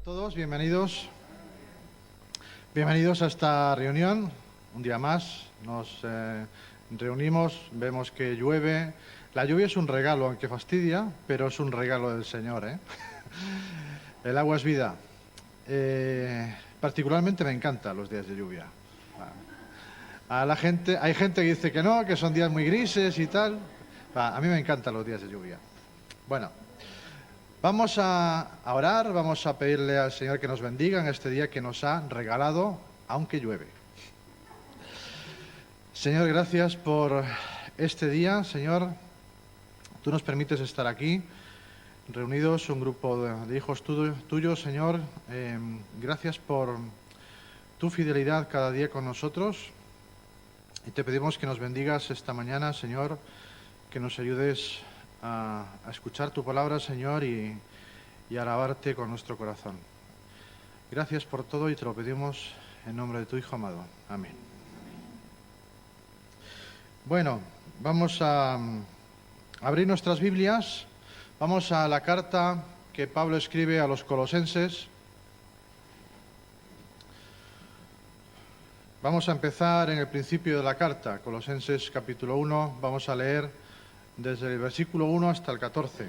Todos, bienvenidos. Bienvenidos a esta reunión. Un día más nos reunimos, vemos que llueve. La lluvia es un regalo, aunque fastidia, pero es un regalo del Señor, ¿eh? El agua es vida. Particularmente me encantan los días de lluvia. Hay gente que dice que no, que son días muy grises y tal. A mí me encantan los días de lluvia. Bueno, vamos a orar, vamos a pedirle al Señor que nos bendiga en este día que nos ha regalado, aunque llueve. Señor, gracias por este día. Señor, tú nos permites estar aquí, reunidos, un grupo de hijos tuyos, Señor. Gracias por tu fidelidad cada día con nosotros. Y te pedimos que nos bendigas esta mañana, Señor, que nos ayudes a escuchar tu palabra, Señor, y alabarte con nuestro corazón. Gracias por todo y te lo pedimos en nombre de tu Hijo amado. Amén. Bueno, vamos a abrir nuestras Biblias. Vamos a la carta que Pablo escribe a los colosenses. Vamos a empezar en el principio de la carta, Colosenses capítulo 1. Vamos a leer desde el versículo 1 hasta el 14.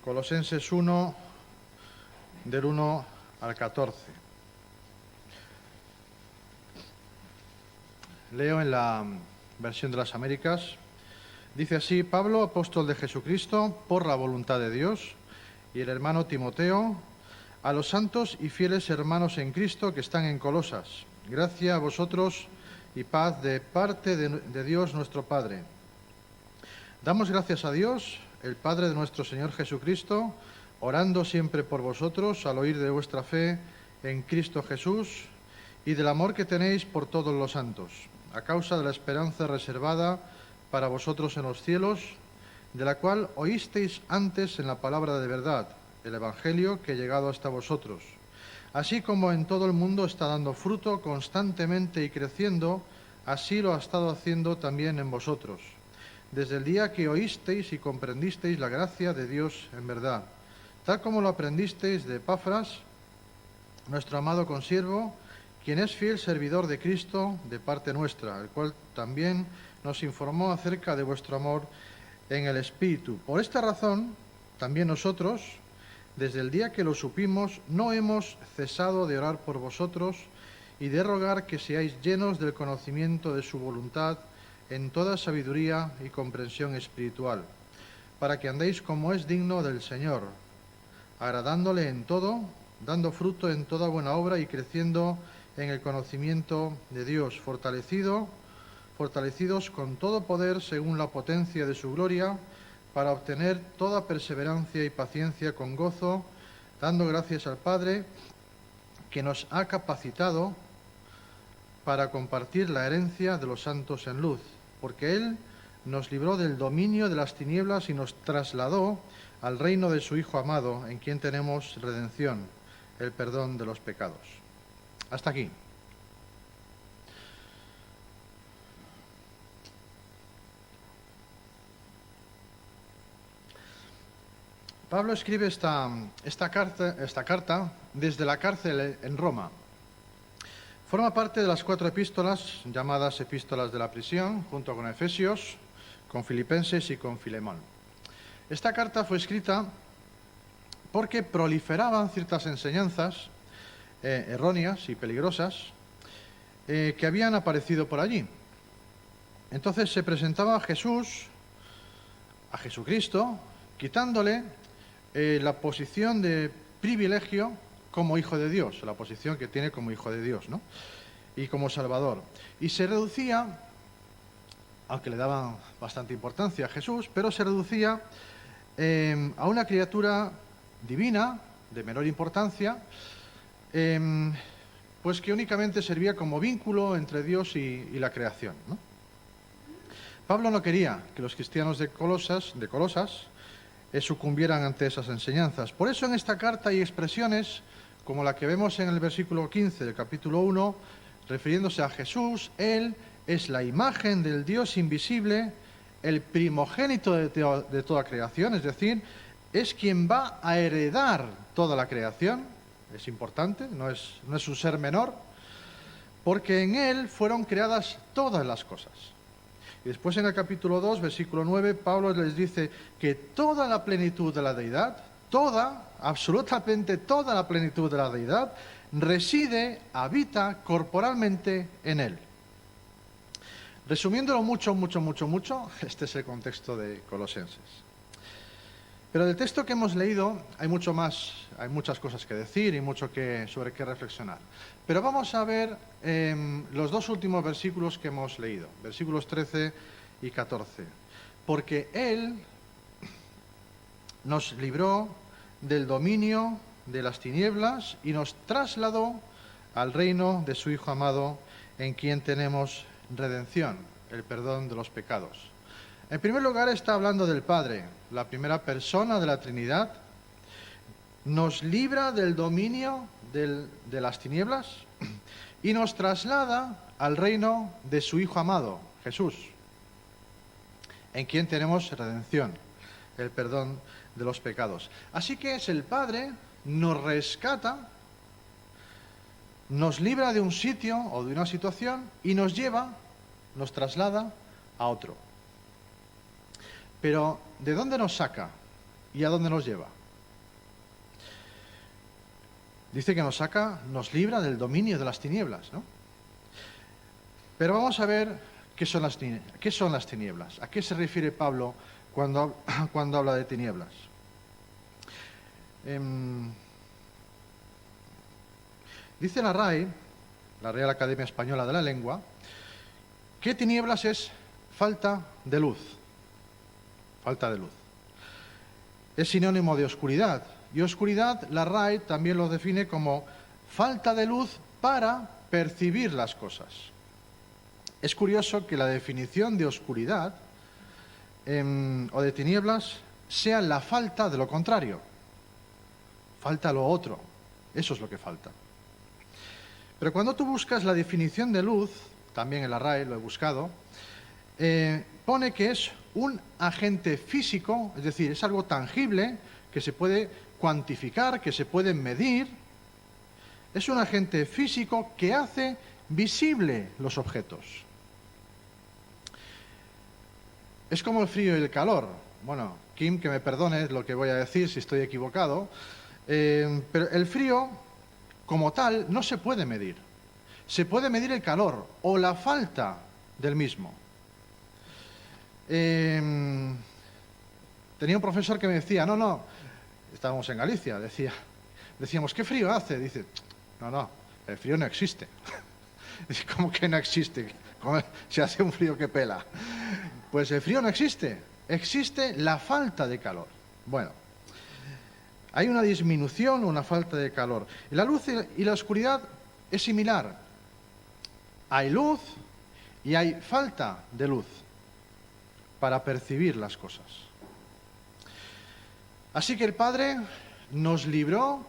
Colosenses 1, del 1 al 14. Leo en la versión de las Américas. Dice así: Pablo, apóstol de Jesucristo, por la voluntad de Dios, y el hermano Timoteo, a los santos y fieles hermanos en Cristo que están en Colosas. Gracia a vosotros y paz de parte de Dios nuestro Padre. Damos gracias a Dios, el Padre de nuestro Señor Jesucristo, orando siempre por vosotros al oír de vuestra fe en Cristo Jesús y del amor que tenéis por todos los santos, a causa de la esperanza reservada para vosotros en los cielos, de la cual oísteis antes en la palabra de verdad, el Evangelio que ha llegado hasta vosotros, así como en todo el mundo está dando fruto constantemente y creciendo, así lo ha estado haciendo también en vosotros, desde el día que oísteis y comprendisteis la gracia de Dios en verdad, tal como lo aprendisteis de Epafras, nuestro amado consiervo, quien es fiel servidor de Cristo de parte nuestra, el cual también nos informó acerca de vuestro amor en el Espíritu. Por esta razón, también nosotros, desde el día que lo supimos, no hemos cesado de orar por vosotros y de rogar que seáis llenos del conocimiento de su voluntad en toda sabiduría y comprensión espiritual, para que andéis como es digno del Señor, agradándole en todo, dando fruto en toda buena obra y creciendo en el conocimiento de Dios, fortalecidos con todo poder según la potencia de su gloria, para obtener toda perseverancia y paciencia con gozo, dando gracias al Padre, que nos ha capacitado para compartir la herencia de los santos en luz, porque Él nos libró del dominio de las tinieblas y nos trasladó al reino de su Hijo amado, en quien tenemos redención, el perdón de los pecados. Hasta aquí. Pablo escribe esta carta desde la cárcel en Roma. Forma parte de las 4 epístolas, llamadas epístolas de la prisión, junto con Efesios, con Filipenses y con Filemón. Esta carta fue escrita porque proliferaban ciertas enseñanzas erróneas y peligrosas que habían aparecido por allí. Entonces se presentaba a Jesucristo, quitándole la posición de privilegio como hijo de Dios, la posición que tiene como hijo de Dios, ¿no? Y como Salvador. Y se reducía, aunque le daban bastante importancia a Jesús, pero se reducía a una criatura divina, de menor importancia, pues que únicamente servía como vínculo entre Dios y la creación, ¿no? Pablo no quería que los cristianos de Colosas sucumbieran ante esas enseñanzas. Por eso en esta carta hay expresiones como la que vemos en el versículo 15 del capítulo 1, refiriéndose a Jesús. Él es la imagen del Dios invisible, el primogénito de toda creación, es decir, es quien va a heredar toda la creación. Es importante, no es un ser menor, porque en él fueron creadas todas las cosas. Y después en el capítulo 2, versículo 9, Pablo les dice que toda la plenitud de la deidad, absolutamente toda la plenitud de la deidad, reside, habita corporalmente en él. Resumiéndolo mucho, este es el contexto de Colosenses. Pero del texto que hemos leído hay mucho más, hay muchas cosas que decir y mucho sobre qué reflexionar. Pero vamos a ver los dos últimos versículos que hemos leído, versículos 13 y 14. Porque Él nos libró del dominio de las tinieblas y nos trasladó al reino de su Hijo amado, en quien tenemos redención, el perdón de los pecados. En primer lugar está hablando del Padre, la primera persona de la Trinidad. Nos libra del dominio de las tinieblas y nos traslada al reino de su Hijo amado, Jesús, en quien tenemos redención, el perdón de los pecados. Así que es el Padre, nos rescata, nos libra de un sitio o de una situación y nos lleva, nos traslada a otro. Pero, ¿de dónde nos saca y a dónde nos lleva? Dice que nos saca, nos libra del dominio de las tinieblas, ¿no? Pero vamos a ver qué son las tinieblas. ¿A qué se refiere Pablo cuando habla de tinieblas? Dice la RAE, la Real Academia Española de la Lengua, que tinieblas es falta de luz. Falta de luz. Es sinónimo de oscuridad. Y oscuridad, la RAE también lo define como falta de luz para percibir las cosas. Es curioso que la definición de oscuridad o de tinieblas sea la falta de lo contrario. Falta lo otro. Eso es lo que falta. Pero cuando tú buscas la definición de luz, también en la RAE lo he buscado, pone que es un agente físico, es decir, es algo tangible que se puede cuantificar, que se puede medir. Es un agente físico que hace visible los objetos. Es como el frío y el calor. Bueno, Kim, que me perdone lo que voy a decir si estoy equivocado, pero el frío, como tal, no se puede medir. Se puede medir el calor o la falta del mismo. Tenía un profesor que me decía, no, estábamos en Galicia, decíamos, ¿qué frío hace? Dice, no, el frío no existe. Dice, ¿cómo que no existe? ¿Cómo se hace un frío que pela? Pues el frío no existe, existe la falta de calor. Bueno, hay una disminución o una falta de calor. Y la luz y la oscuridad es similar. Hay luz y hay falta de luz para percibir las cosas. Así que el Padre nos libró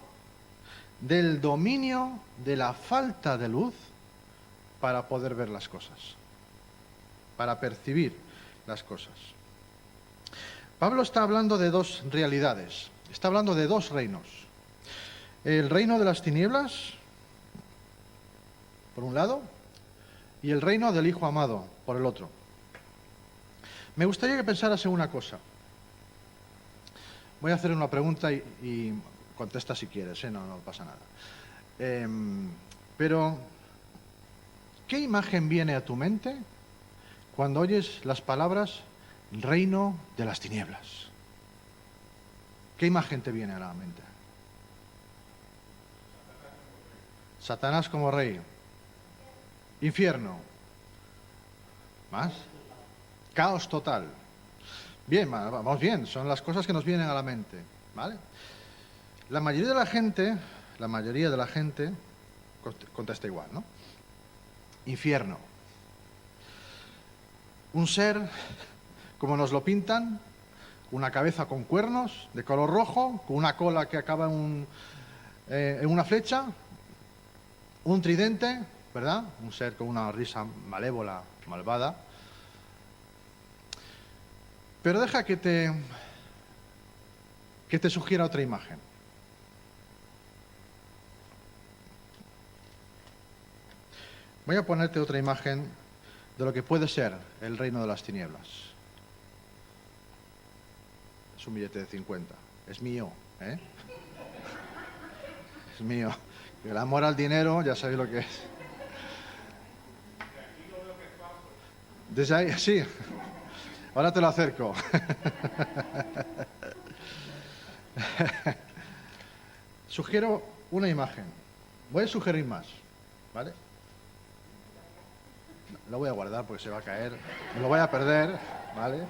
del dominio de la falta de luz para poder ver las cosas, para percibir las cosas. Pablo está hablando de dos realidades, está hablando de dos reinos. El reino de las tinieblas, por un lado, y el reino del Hijo amado, por el otro. Me gustaría que pensaras en una cosa. Voy a hacer una pregunta y contesta si quieres, no pasa nada. Pero, ¿qué imagen viene a tu mente cuando oyes las palabras reino de las tinieblas? ¿Qué imagen te viene a la mente? Satanás como rey. Infierno. ¿Más? Caos total. Bien, vamos bien, son las cosas que nos vienen a la mente, ¿vale? La mayoría de la gente contesta igual, ¿no? Infierno. Un ser, como nos lo pintan, una cabeza con cuernos, de color rojo, con una cola que acaba en una flecha, un tridente, ¿verdad? Un ser con una risa malévola, malvada. Pero deja que que te sugiera otra imagen. Voy a ponerte otra imagen de lo que puede ser el reino de las tinieblas. Es un billete de 50. Es mío, ¿eh? Es mío. El amor al dinero, ya sabéis lo que es. Desde ahí, sí. Ahora te lo acerco. Sugiero una imagen. Voy a sugerir más, ¿vale? Lo voy a guardar porque se va a caer. Me lo voy a perder, ¿vale?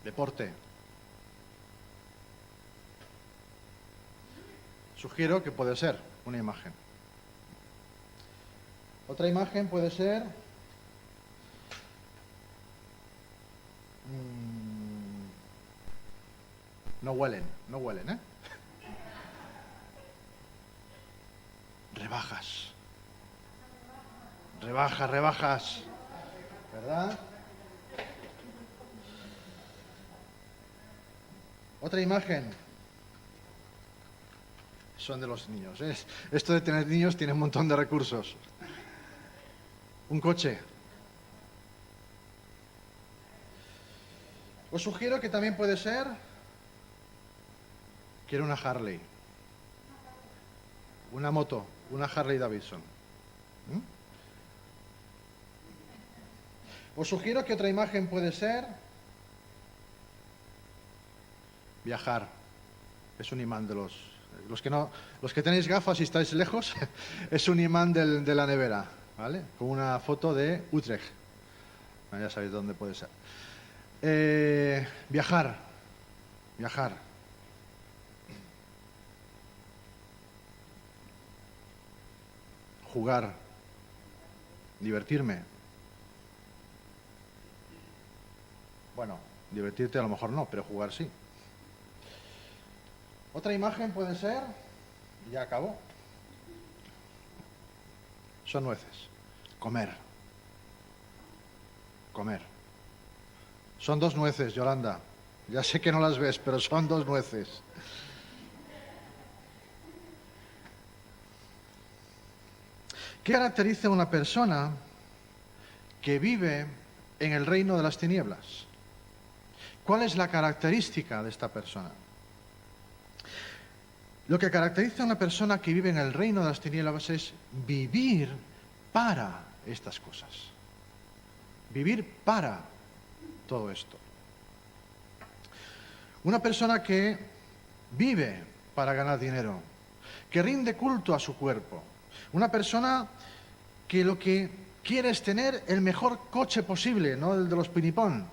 Deporte. Sugiero que puede ser una imagen. Otra imagen puede ser no huelen, ¿eh? Rebajas. Rebajas. ¿Verdad? Otra imagen. Son de los niños, ¿eh? Esto de tener niños tiene un montón de recursos. Un coche. Os sugiero que también puede ser... Quiero una Harley. Una moto, una Harley Davidson. Os sugiero que otra imagen puede ser... Viajar. Es un imán de los que tenéis gafas y estáis lejos, es un imán de la nevera, ¿vale? Con una foto de Utrecht. Ya sabéis dónde puede ser. Viajar. Jugar. Divertirme. Bueno, divertirte a lo mejor no, pero jugar sí. Otra imagen puede ser, ya acabó, son nueces. Comer. Son 2 nueces, Yolanda. Ya sé que no las ves, pero son 2 nueces. ¿Qué caracteriza a una persona que vive en el reino de las tinieblas? ¿Cuál es la característica de esta persona? Lo que caracteriza a una persona que vive en el reino de las tinieblas es vivir para estas cosas. Vivir para todo esto. Una persona que vive para ganar dinero, que rinde culto a su cuerpo. Una persona que lo que quiere es tener el mejor coche posible, no el de los pinipón,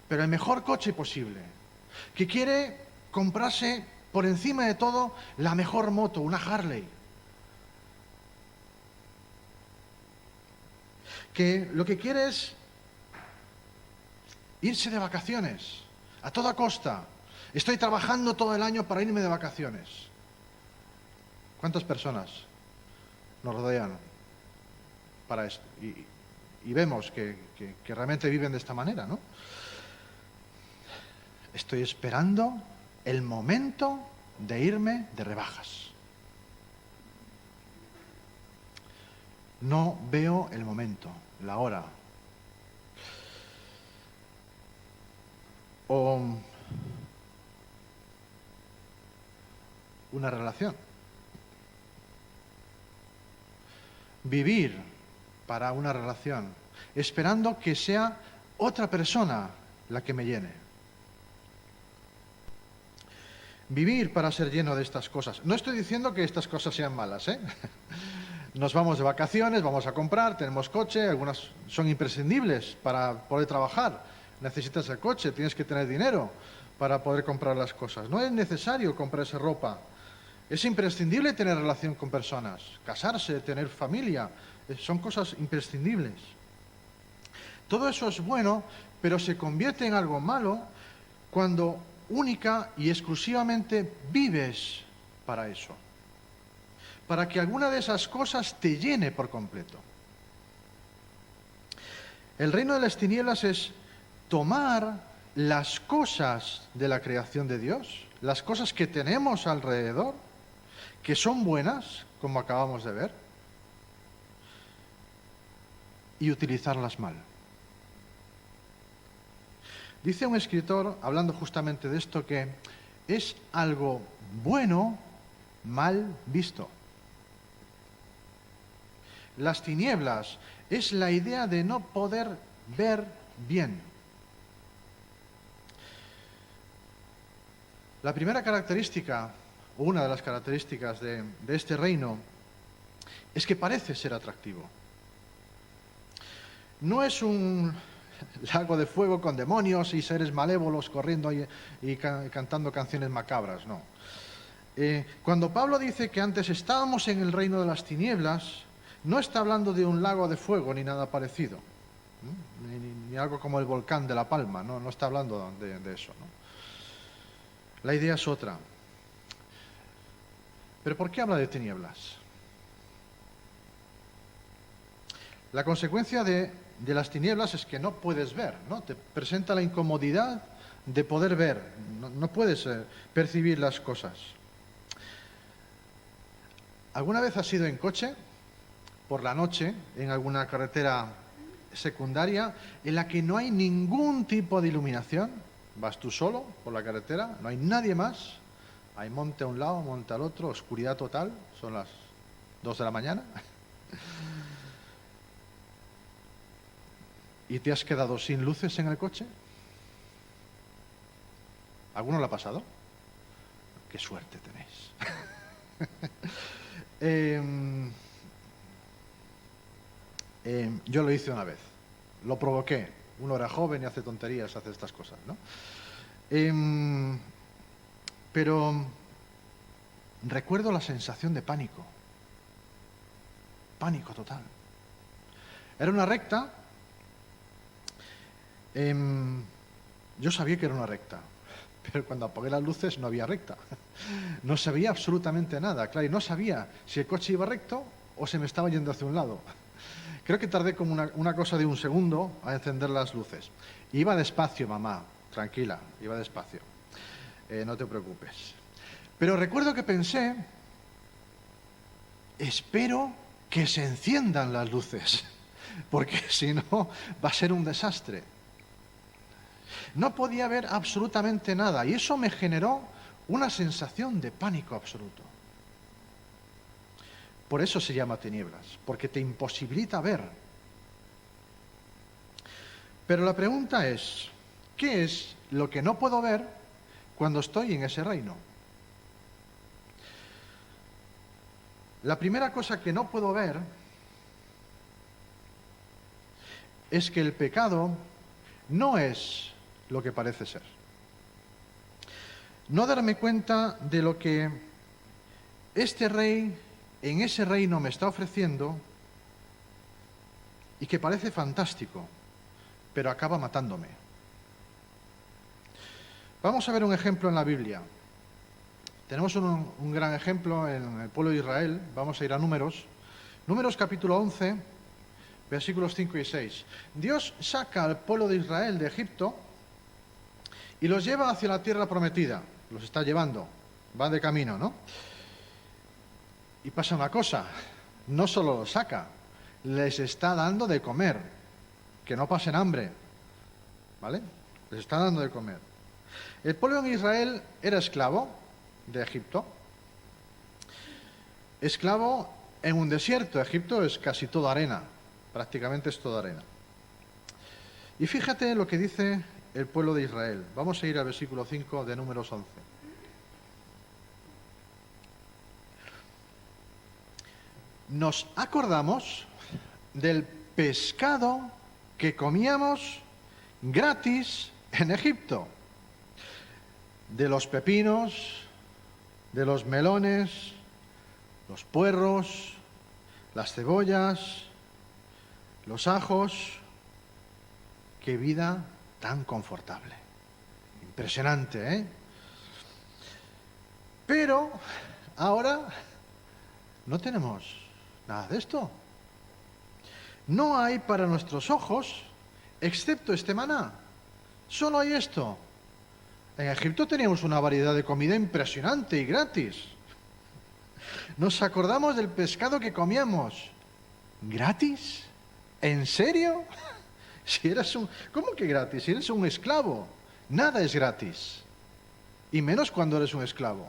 pero el mejor coche posible. Que quiere comprarse por encima de todo la mejor moto, una Harley. Que lo que quiere es irse de vacaciones, a toda costa. Estoy trabajando todo el año para irme de vacaciones. ¿Cuántas personas nos rodean para esto? Y vemos que realmente viven de esta manera, ¿no? Estoy esperando el momento de irme de rebajas. No veo el momento, la hora. O una relación. Vivir para una relación, esperando que sea otra persona la que me llene. Vivir para ser lleno de estas cosas. No estoy diciendo que estas cosas sean malas, ¿eh? Nos vamos de vacaciones, vamos a comprar, tenemos coche, algunas son imprescindibles para poder trabajar. Necesitas el coche, tienes que tener dinero para poder comprar las cosas. No es necesario comprarse ropa. Es imprescindible tener relación con personas, casarse, tener familia. Son cosas imprescindibles. Todo eso es bueno, pero se convierte en algo malo cuando única y exclusivamente vives para eso. para que alguna de esas cosas te llene por completo. El reino de las tinieblas es tomar las cosas de la creación de Dios, las cosas que tenemos alrededor, que son buenas, como acabamos de ver, y utilizarlas mal. Dice un escritor, hablando justamente de esto, que es algo bueno mal visto. Las tinieblas es la idea de no poder ver bien. La primera característica, o una de las características de este reino, es que parece ser atractivo. No es un lago de fuego con demonios y seres malévolos corriendo y cantando canciones macabras, no. Cuando Pablo dice que antes estábamos en el reino de las tinieblas, no está hablando de un lago de fuego ni nada parecido, ni algo como el volcán de La Palma, no está hablando de eso, ¿no? La idea es otra. ¿Pero por qué habla de tinieblas? La consecuencia de las tinieblas es que no puedes ver, ¿no? Te presenta la incomodidad de poder ver, no puedes percibir las cosas. ¿Alguna vez has ido en coche por la noche en alguna carretera secundaria en la que no hay ningún tipo de iluminación? Vas tú solo por la carretera, no hay nadie más, hay monte a un lado, monte al otro, oscuridad total, son las 2 de la mañana. ¿Y te has quedado sin luces en el coche? ¿Alguno lo ha pasado? ¡Qué suerte tenéis! Yo lo hice una vez, lo provoqué. Uno era joven y hace tonterías, hace estas cosas, ¿no? Pero recuerdo la sensación de pánico. Pánico total. Era una recta. Yo sabía que era una recta, pero cuando apagué las luces no había recta. No sabía absolutamente nada, claro, y no sabía si el coche iba recto o se me estaba yendo hacia un lado. Creo que tardé como una cosa de un segundo a encender las luces. Iba despacio, mamá, tranquila, iba despacio. No te preocupes. Pero recuerdo que pensé, espero que se enciendan las luces, porque si no va a ser un desastre. No podía ver absolutamente nada y eso me generó una sensación de pánico absoluto. Por eso se llama tinieblas, porque te imposibilita ver. Pero la pregunta es, ¿qué es lo que no puedo ver cuando estoy en ese reino? La primera cosa que no puedo ver es que el pecado no es lo que parece ser. No darme cuenta de lo que este rey en ese reino me está ofreciendo y que parece fantástico, pero acaba matándome. Vamos a ver un ejemplo en la Biblia. Tenemos un gran ejemplo en el pueblo de Israel. Vamos a ir a Números. Números capítulo 11, versículos 5 y 6. Dios saca al pueblo de Israel de Egipto y los lleva hacia la tierra prometida. Los está llevando, van de camino, ¿no? Y pasa una cosa, no solo los saca, les está dando de comer, que no pasen hambre, ¿vale? Les está dando de comer. El pueblo de Israel era esclavo de Egipto, esclavo en un desierto. Egipto es casi toda arena, prácticamente es toda arena. Y fíjate lo que dice el pueblo de Israel. Vamos a ir al versículo 5 de Números 11. Nos acordamos del pescado que comíamos gratis en Egipto, de los pepinos, de los melones, los puerros, las cebollas, los ajos. ¡Qué vida tan confortable! Impresionante, ¿eh? Pero ahora no tenemos nada de esto. No hay para nuestros ojos, excepto este maná. Solo hay esto. En Egipto teníamos una variedad de comida impresionante y gratis. Nos acordamos del pescado que comíamos. ¿Gratis? ¿En serio? Si eras ¿Cómo que gratis? Si eres un esclavo. Nada es gratis. Y menos cuando eres un esclavo.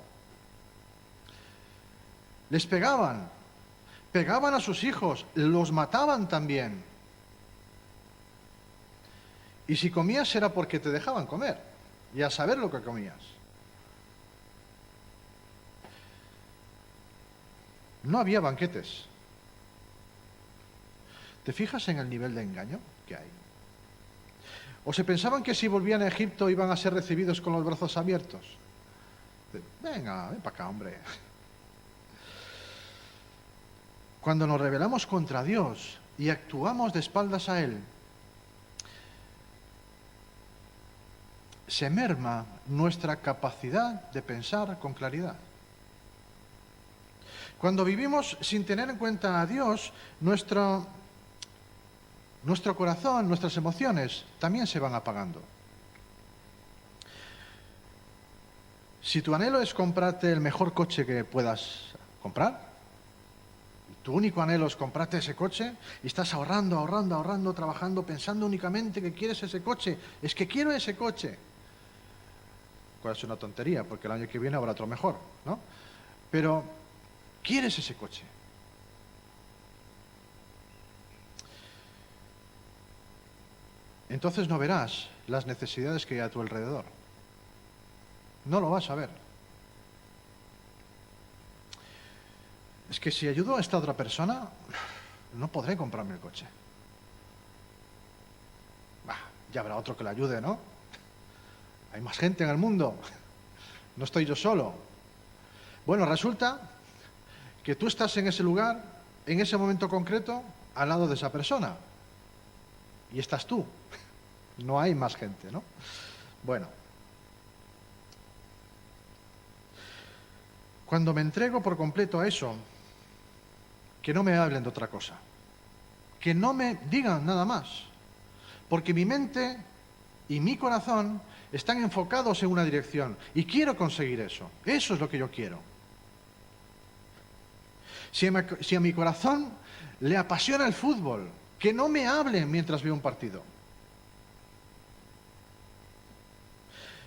Les pegaban a sus hijos, los mataban también. Y si comías era porque te dejaban comer, y a saber lo que comías. No había banquetes. ¿Te fijas en el nivel de engaño que hay? ¿O se pensaban que si volvían a Egipto iban a ser recibidos con los brazos abiertos? Venga, ven para acá, hombre. Cuando nos rebelamos contra Dios y actuamos de espaldas a Él, se merma nuestra capacidad de pensar con claridad. Cuando vivimos sin tener en cuenta a Dios, nuestro corazón, nuestras emociones también se van apagando. Si tu anhelo es comprarte el mejor coche que puedas comprar, tu único anhelo es comprarte ese coche y estás ahorrando, trabajando, pensando únicamente que quieres ese coche. Es que quiero ese coche. Cual es una tontería, porque el año que viene habrá otro mejor, ¿no? Pero quieres ese coche. Entonces no verás las necesidades que hay a tu alrededor. No lo vas a ver. Es que si ayudo a esta otra persona, no podré comprarme el coche. Ya habrá otro que le ayude, ¿no? Hay más gente en el mundo. No estoy yo solo. Bueno, resulta que tú estás en ese lugar, en ese momento concreto, al lado de esa persona. Y estás tú. No hay más gente, ¿no? Bueno. Cuando me entrego por completo a eso, que no me hablen de otra cosa. Que no me digan nada más. Porque mi mente y mi corazón están enfocados en una dirección. Y quiero conseguir eso. Eso es lo que yo quiero. Si a mi corazón le apasiona el fútbol, que no me hablen mientras veo un partido.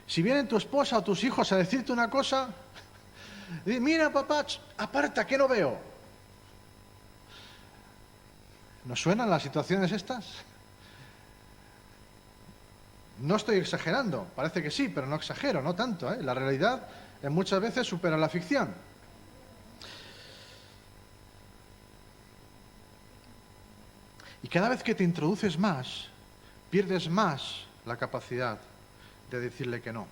Si vienen tu esposa o tus hijos a decirte una cosa, mira papá, aparta, que no veo. ¿Nos suenan las situaciones estas? No estoy exagerando, parece que sí, pero no exagero, no tanto, ¿eh? La realidad muchas veces supera la ficción. Y cada vez que te introduces más, pierdes más la capacidad de decirle que no.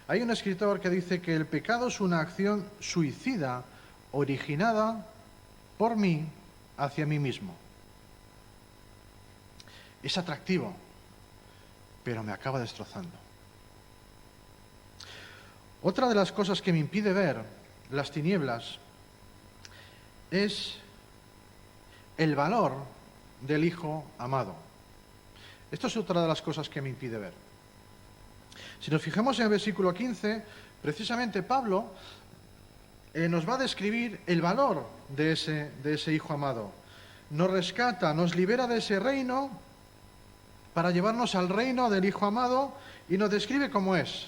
Hay un escritor que dice que el pecado es una acción suicida originada por mí hacia mí mismo. Es atractivo, pero me acaba destrozando. Otra de las cosas que me impide ver las tinieblas es el valor del Hijo amado. Esto es otra de las cosas que me impide ver. Si nos fijamos en el versículo 15, precisamente Pablo nos va a describir el valor de ese Hijo amado. Nos rescata, nos libera de ese reino para llevarnos al reino del Hijo amado y nos describe cómo es.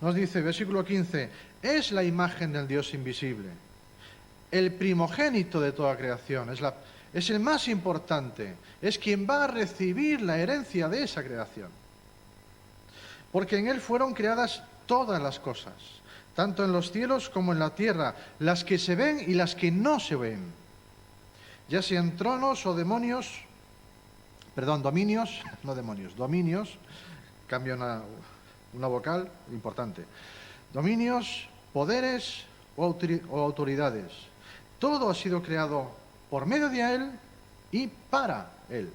Nos dice, versículo 15, es la imagen del Dios invisible, el primogénito de toda creación, es el más importante, es quien va a recibir la herencia de esa creación. Porque en Él fueron creadas todas las cosas, tanto en los cielos como en la tierra, las que se ven y las que no se ven, ya sean tronos o dominios, cambia una vocal importante, dominios, poderes o autoridades. Todo ha sido creado por medio de Él y para Él.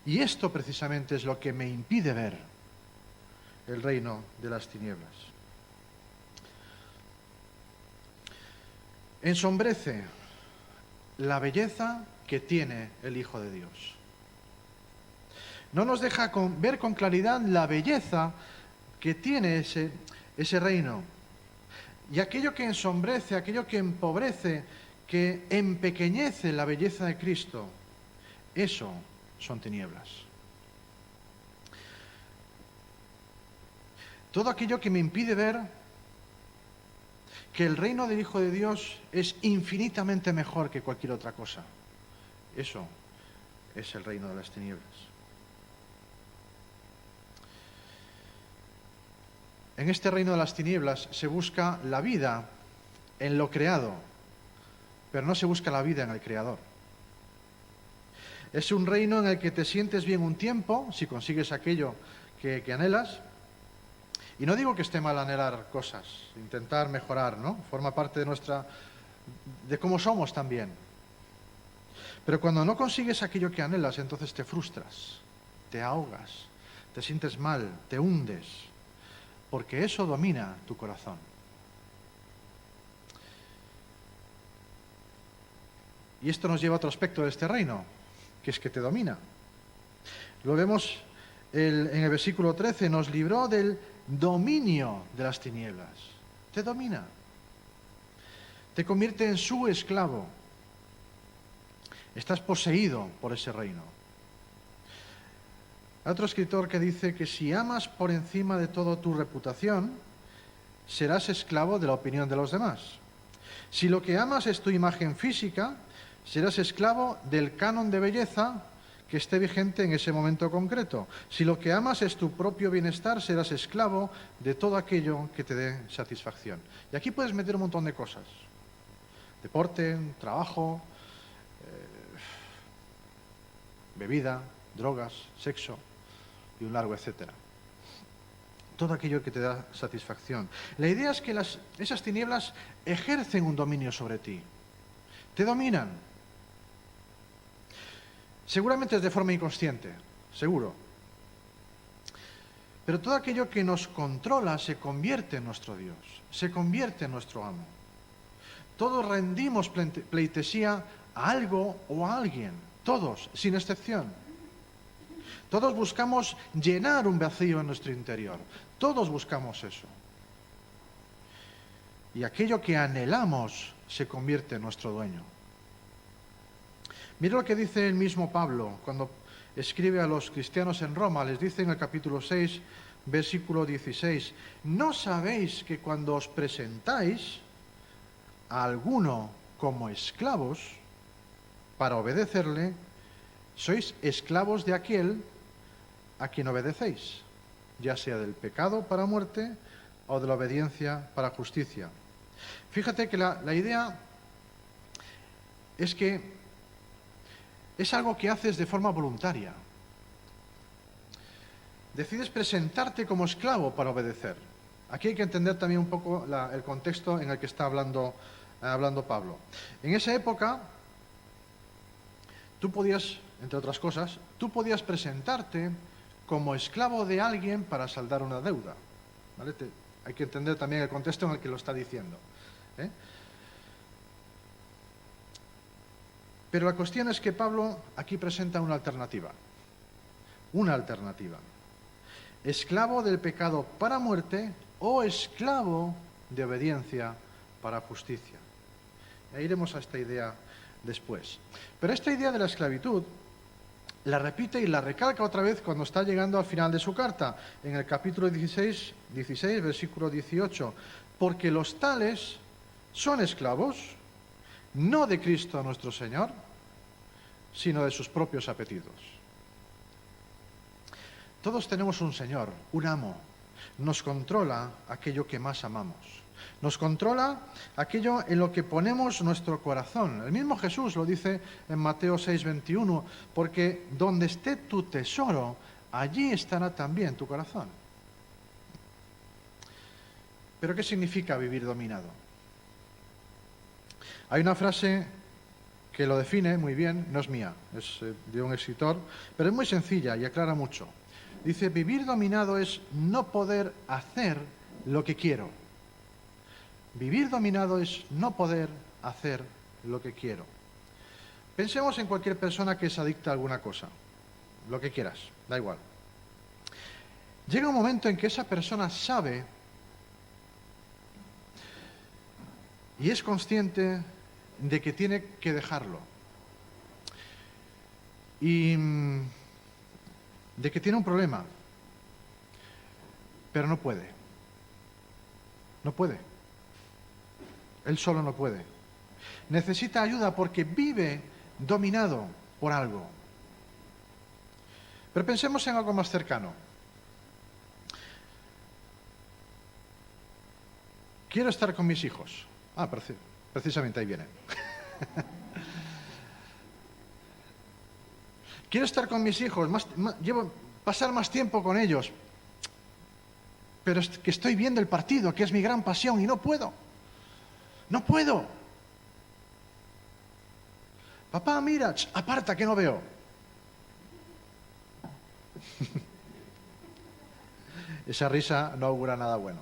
Y esto precisamente es lo que me impide ver el reino de las tinieblas. ensombrece la belleza que tiene el Hijo de Dios. No nos deja ver con claridad la belleza que tiene ese reino. Y aquello que ensombrece, aquello que empobrece, que empequeñece la belleza de Cristo, eso son tinieblas. Todo aquello que me impide ver que el reino del Hijo de Dios es infinitamente mejor que cualquier otra cosa, eso es el reino de las tinieblas. En este reino de las tinieblas se busca la vida en lo creado, pero no se busca la vida en el Creador. Es un reino en el que te sientes bien un tiempo, si consigues aquello que anhelas. Y no digo que esté mal anhelar cosas, intentar mejorar, ¿no? Forma parte de cómo somos también. Pero cuando no consigues aquello que anhelas, entonces te frustras, te ahogas, te sientes mal, te hundes, porque eso domina tu corazón. Y esto nos lleva a otro aspecto de este reino, que es que te domina. Lo vemos en el versículo 13, nos libró del dominio de las tinieblas. Te domina. Te convierte en su esclavo. Estás poseído por ese reino. Hay otro escritor que dice que si amas por encima de todo tu reputación, serás esclavo de la opinión de los demás. Si lo que amas es tu imagen física, serás esclavo del canon de belleza que esté vigente en ese momento concreto. Si lo que amas es tu propio bienestar, serás esclavo de todo aquello que te dé satisfacción. Y aquí puedes meter un montón de cosas. Deporte, trabajo, bebida, drogas, sexo y un largo etcétera. Todo aquello que te da satisfacción. La idea es que esas tinieblas ejercen un dominio sobre ti. Te dominan. Seguramente es de forma inconsciente, seguro. Pero todo aquello que nos controla se convierte en nuestro Dios, se convierte en nuestro amo. Todos rendimos pleitesía a algo o a alguien, todos, sin excepción. Todos buscamos llenar un vacío en nuestro interior, todos buscamos eso. Y aquello que anhelamos se convierte en nuestro dueño. Mira lo que dice el mismo Pablo cuando escribe a los cristianos en Roma. Les dice en el capítulo 6, versículo 16, ¿no sabéis que cuando os presentáis a alguno como esclavos para obedecerle, sois esclavos de aquel a quien obedecéis, ya sea del pecado para muerte o de la obediencia para justicia? Fíjate que la idea es que es algo que haces de forma voluntaria. Decides presentarte como esclavo para obedecer. Aquí hay que entender también un poco el contexto en el que está hablando Pablo. En esa época, tú podías, entre otras cosas, presentarte como esclavo de alguien para saldar una deuda. ¿Vale? Hay que entender también el contexto en el que lo está diciendo. Pero la cuestión es que Pablo aquí presenta una alternativa. Una alternativa. Esclavo del pecado para muerte o esclavo de obediencia para justicia. E iremos a esta idea después. Pero esta idea de la esclavitud la repite y la recalca otra vez cuando está llegando al final de su carta, en el capítulo 16, versículo 18. Porque los tales son esclavos, no de Cristo nuestro Señor, sino de sus propios apetitos. Todos tenemos un Señor, un amo. Nos controla aquello que más amamos. Nos controla aquello en lo que ponemos nuestro corazón. El mismo Jesús lo dice en Mateo 6:21, porque donde esté tu tesoro, allí estará también tu corazón. ¿Pero qué significa vivir dominado? Hay una frase que lo define muy bien, no es mía, es de un escritor, pero es muy sencilla y aclara mucho. Dice, vivir dominado es no poder hacer lo que quiero. Vivir dominado es no poder hacer lo que quiero. Pensemos en cualquier persona que es adicta a alguna cosa, lo que quieras, da igual. Llega un momento en que esa persona sabe y es consciente de que tiene que dejarlo. Y de que tiene un problema, pero no puede. No puede. Él solo no puede. Necesita ayuda porque vive dominado por algo. Pero pensemos en algo más cercano. Quiero estar con mis hijos. Precisamente ahí vienen. Quiero estar con mis hijos, pasar más tiempo con ellos. Pero es que estoy viendo el partido, que es mi gran pasión, y no puedo. No puedo. Papá, mira, aparta que no veo. Esa risa no augura nada bueno.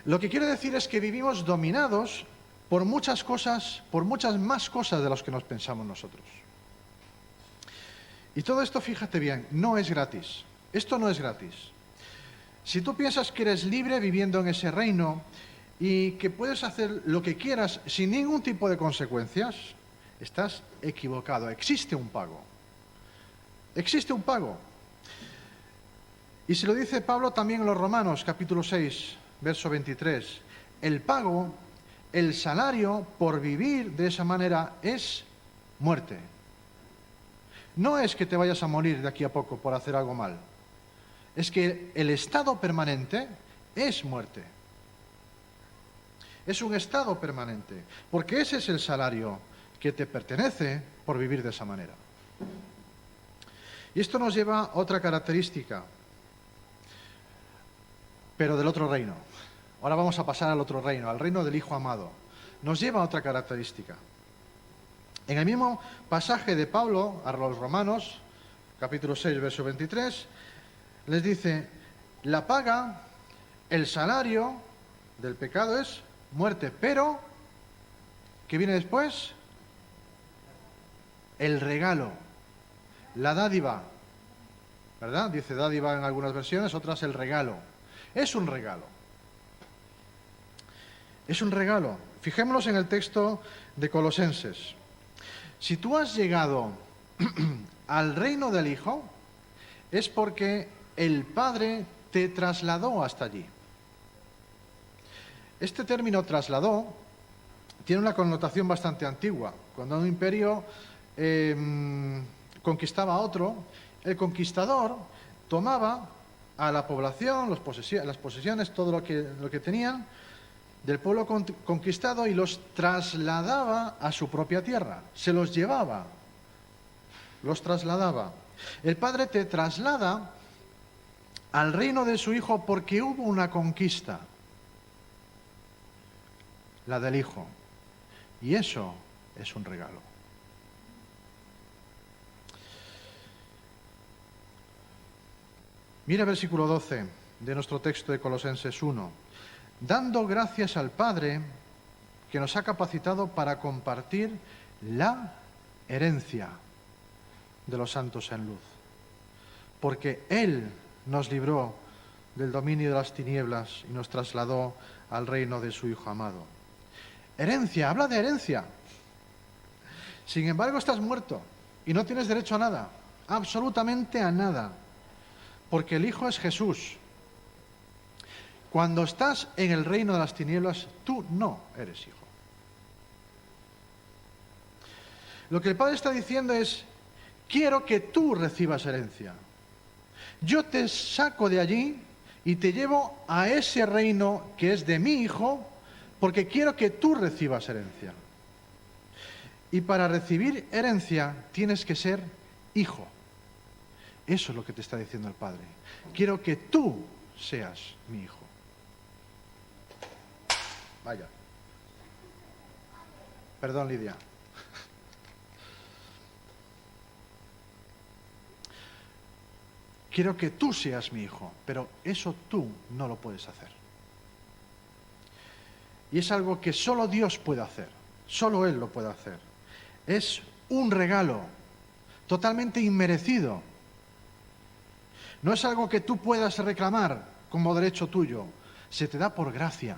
Lo que quiero decir es que vivimos dominados por muchas cosas, por muchas más cosas de las que nos pensamos nosotros. Y todo esto, fíjate bien, no es gratis. Esto no es gratis. Si tú piensas que eres libre viviendo en ese reino y que puedes hacer lo que quieras sin ningún tipo de consecuencias, estás equivocado. Existe un pago. Existe un pago. Y se lo dice Pablo también en los Romanos, capítulo 6, verso 23. El pago, el salario por vivir de esa manera es muerte. No es que te vayas a morir de aquí a poco por hacer algo mal. Es que el estado permanente es muerte. Es un estado permanente, porque ese es el salario que te pertenece por vivir de esa manera. Y esto nos lleva a otra característica, pero del otro reino. Ahora vamos a pasar al otro reino, al reino del Hijo amado. Nos lleva a otra característica. En el mismo pasaje de Pablo a los Romanos, capítulo 6, verso 23, les dice, la paga, el salario del pecado es muerte, pero, ¿qué viene después? El regalo, la dádiva, ¿verdad? Dice dádiva en algunas versiones, otras el regalo. Es un regalo. Es un regalo. Fijémonos en el texto de Colosenses. Si tú has llegado al reino del Hijo, es porque el Padre te trasladó hasta allí. Este término trasladó tiene una connotación bastante antigua. Cuando un imperio conquistaba a otro, el conquistador tomaba a la población, las posesiones, todo lo que tenían del pueblo conquistado y los trasladaba a su propia tierra. Se los llevaba, los trasladaba. El Padre te traslada al reino de su Hijo porque hubo una conquista, la del Hijo. Y eso es un regalo. Mira el versículo 12 de nuestro texto de Colosenses 1. Dando gracias al Padre que nos ha capacitado para compartir la herencia de los santos en luz. Porque Él nos libró del dominio de las tinieblas y nos trasladó al reino de su Hijo amado. Herencia, habla de herencia. Sin embargo, estás muerto y no tienes derecho a nada, absolutamente a nada, porque el Hijo es Jesús. Cuando estás en el reino de las tinieblas, tú no eres hijo. Lo que el Padre está diciendo es, quiero que tú recibas herencia. Yo te saco de allí y te llevo a ese reino que es de mi Hijo, porque quiero que tú recibas herencia. Y para recibir herencia tienes que ser hijo. Eso es lo que te está diciendo el Padre. Quiero que tú seas mi hijo. Vaya. Perdón, Lidia. Quiero que tú seas mi hijo, pero eso tú no lo puedes hacer. Y es algo que solo Dios puede hacer, solo Él lo puede hacer. Es un regalo totalmente inmerecido. No es algo que tú puedas reclamar como derecho tuyo, se te da por gracia.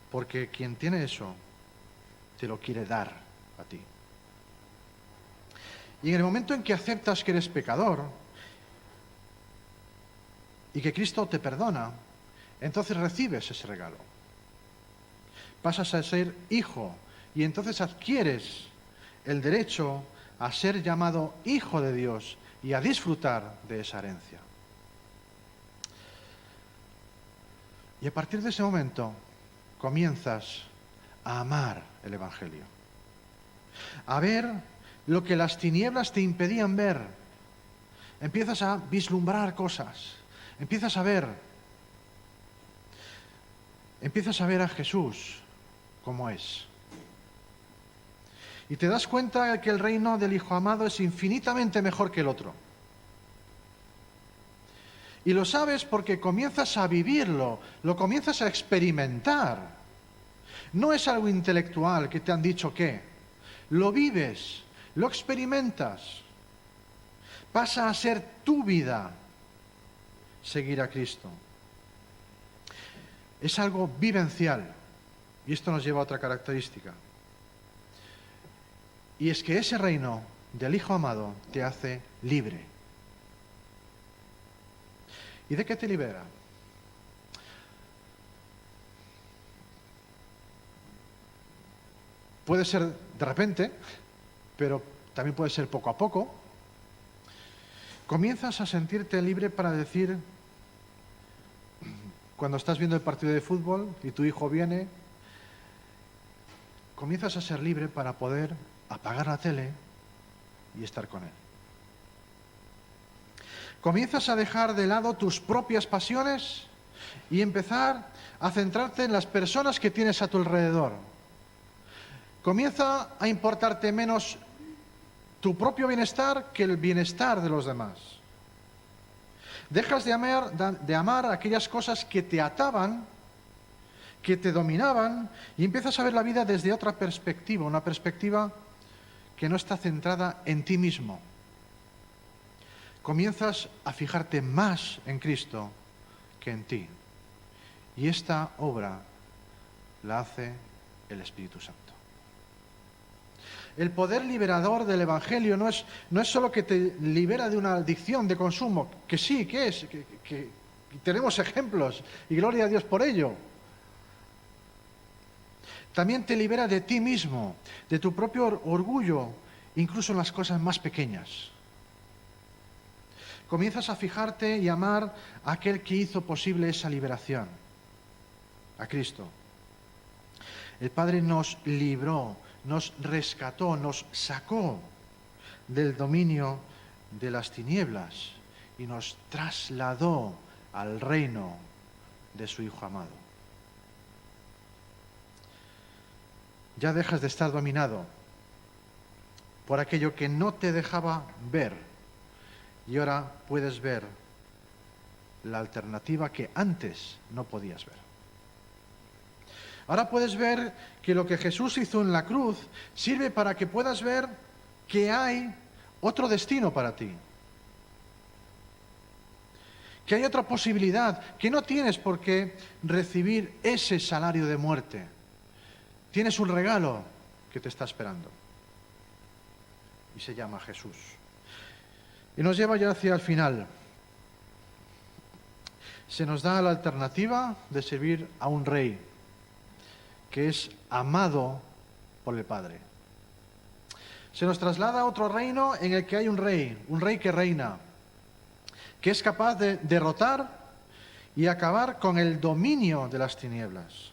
Porque quien tiene eso, te lo quiere dar a ti. Y en el momento en que aceptas que eres pecador y que Cristo te perdona, entonces recibes ese regalo. Pasas a ser hijo y entonces adquieres el derecho a ser llamado hijo de Dios y a disfrutar de esa herencia. Y a partir de ese momento comienzas a amar el Evangelio, a ver lo que las tinieblas te impedían ver. Empiezas a vislumbrar cosas, empiezas a ver a Jesús como es. Y te das cuenta de que el reino del Hijo amado es infinitamente mejor que el otro. Y lo sabes porque comienzas a vivirlo, lo comienzas a experimentar. No es algo intelectual que te han dicho que. Lo vives, lo experimentas. Pasa a ser tu vida seguir a Cristo. Es algo vivencial. Y esto nos lleva a otra característica. Y es que ese reino del Hijo amado te hace libre. ¿Y de qué te libera? Puede ser de repente, pero también puede ser poco a poco. Comienzas a sentirte libre para decir, cuando estás viendo el partido de fútbol y tu hijo viene, comienzas a ser libre para poder apagar la tele y estar con él. Comienzas a dejar de lado tus propias pasiones y empezar a centrarte en las personas que tienes a tu alrededor. Comienza a importarte menos tu propio bienestar que el bienestar de los demás. Dejas de amar aquellas cosas que te ataban, que te dominaban, y empiezas a ver la vida desde otra perspectiva, una perspectiva que no está centrada en ti mismo. Comienzas a fijarte más en Cristo que en ti. Y esta obra la hace el Espíritu Santo. El poder liberador del Evangelio no es solo que te libera de una adicción de consumo, que sí, que tenemos ejemplos, y gloria a Dios por ello. También te libera de ti mismo, de tu propio orgullo, incluso en las cosas más pequeñas. Comienzas a fijarte y amar a aquel que hizo posible esa liberación, a Cristo. El Padre nos libró, nos rescató, nos sacó del dominio de las tinieblas y nos trasladó al reino de su Hijo amado. Ya dejas de estar dominado por aquello que no te dejaba ver y ahora puedes ver la alternativa que antes no podías ver. Ahora puedes ver que lo que Jesús hizo en la cruz sirve para que puedas ver que hay otro destino para ti. Que hay otra posibilidad, que no tienes por qué recibir ese salario de muerte. Tienes un regalo que te está esperando. Y se llama Jesús. Y nos lleva ya hacia el final. Se nos da la alternativa de servir a un rey que es amado por el Padre. Se nos traslada a otro reino en el que hay un rey que reina, que es capaz de derrotar y acabar con el dominio de las tinieblas.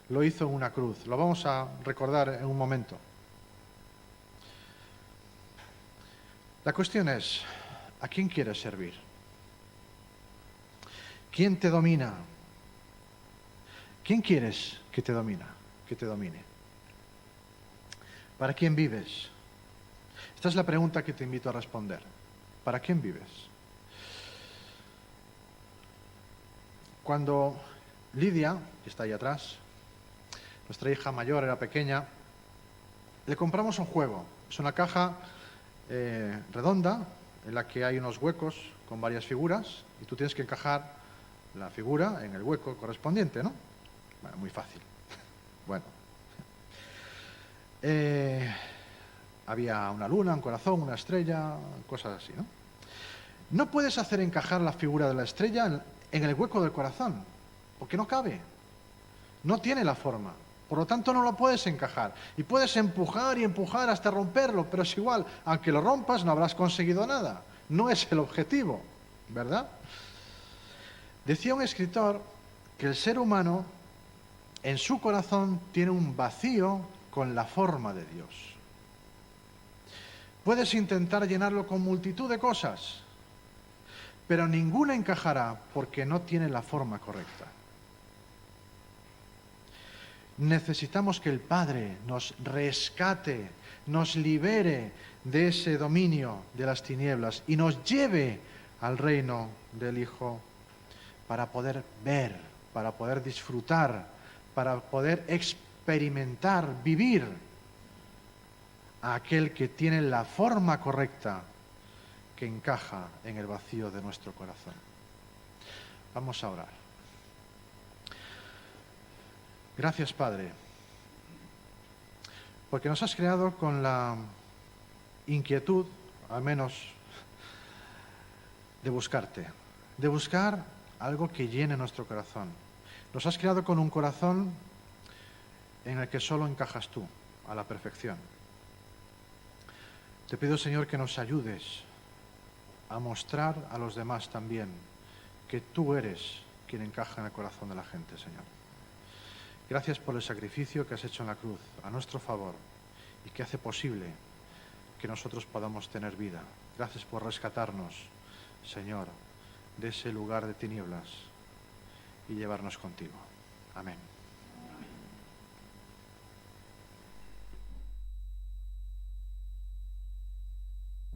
Lo hizo en una cruz, lo vamos a recordar en un momento. La cuestión es, ¿a quién quieres servir? ¿Quién te domina? ¿Quién quieres que te domine? ¿Para quién vives? Esta es la pregunta que te invito a responder. ¿Para quién vives? Cuando Lidia, que está ahí atrás, nuestra hija mayor era pequeña, le compramos un juego. Es una caja redonda en la que hay unos huecos con varias figuras y tú tienes que encajar la figura en el hueco correspondiente, ¿no? Bueno, muy fácil. Bueno. Había una luna, un corazón, una estrella, cosas así, ¿no? No puedes hacer encajar la figura de la estrella en el hueco del corazón, porque no cabe. No tiene la forma. Por lo tanto, no lo puedes encajar. Y puedes empujar y empujar hasta romperlo, pero es igual. Aunque lo rompas, no habrás conseguido nada. No es el objetivo, ¿verdad? Decía un escritor que el ser humano, en su corazón, tiene un vacío con la forma de Dios. Puedes intentar llenarlo con multitud de cosas, pero ninguna encajará porque no tiene la forma correcta. Necesitamos que el Padre nos rescate, nos libere de ese dominio de las tinieblas y nos lleve al reino del Hijo para poder ver, para poder disfrutar, para poder experimentar, vivir a aquel que tiene la forma correcta que encaja en el vacío de nuestro corazón. Vamos a orar. Gracias, Padre, porque nos has creado con la inquietud, al menos, de buscarte, de buscar algo que llene nuestro corazón. Nos has creado con un corazón en el que solo encajas tú, a la perfección. Te pido, Señor, que nos ayudes a mostrar a los demás también que tú eres quien encaja en el corazón de la gente, Señor. Gracias por el sacrificio que has hecho en la cruz a nuestro favor y que hace posible que nosotros podamos tener vida. Gracias por rescatarnos, Señor, de ese lugar de tinieblas y llevarnos contigo. Amén.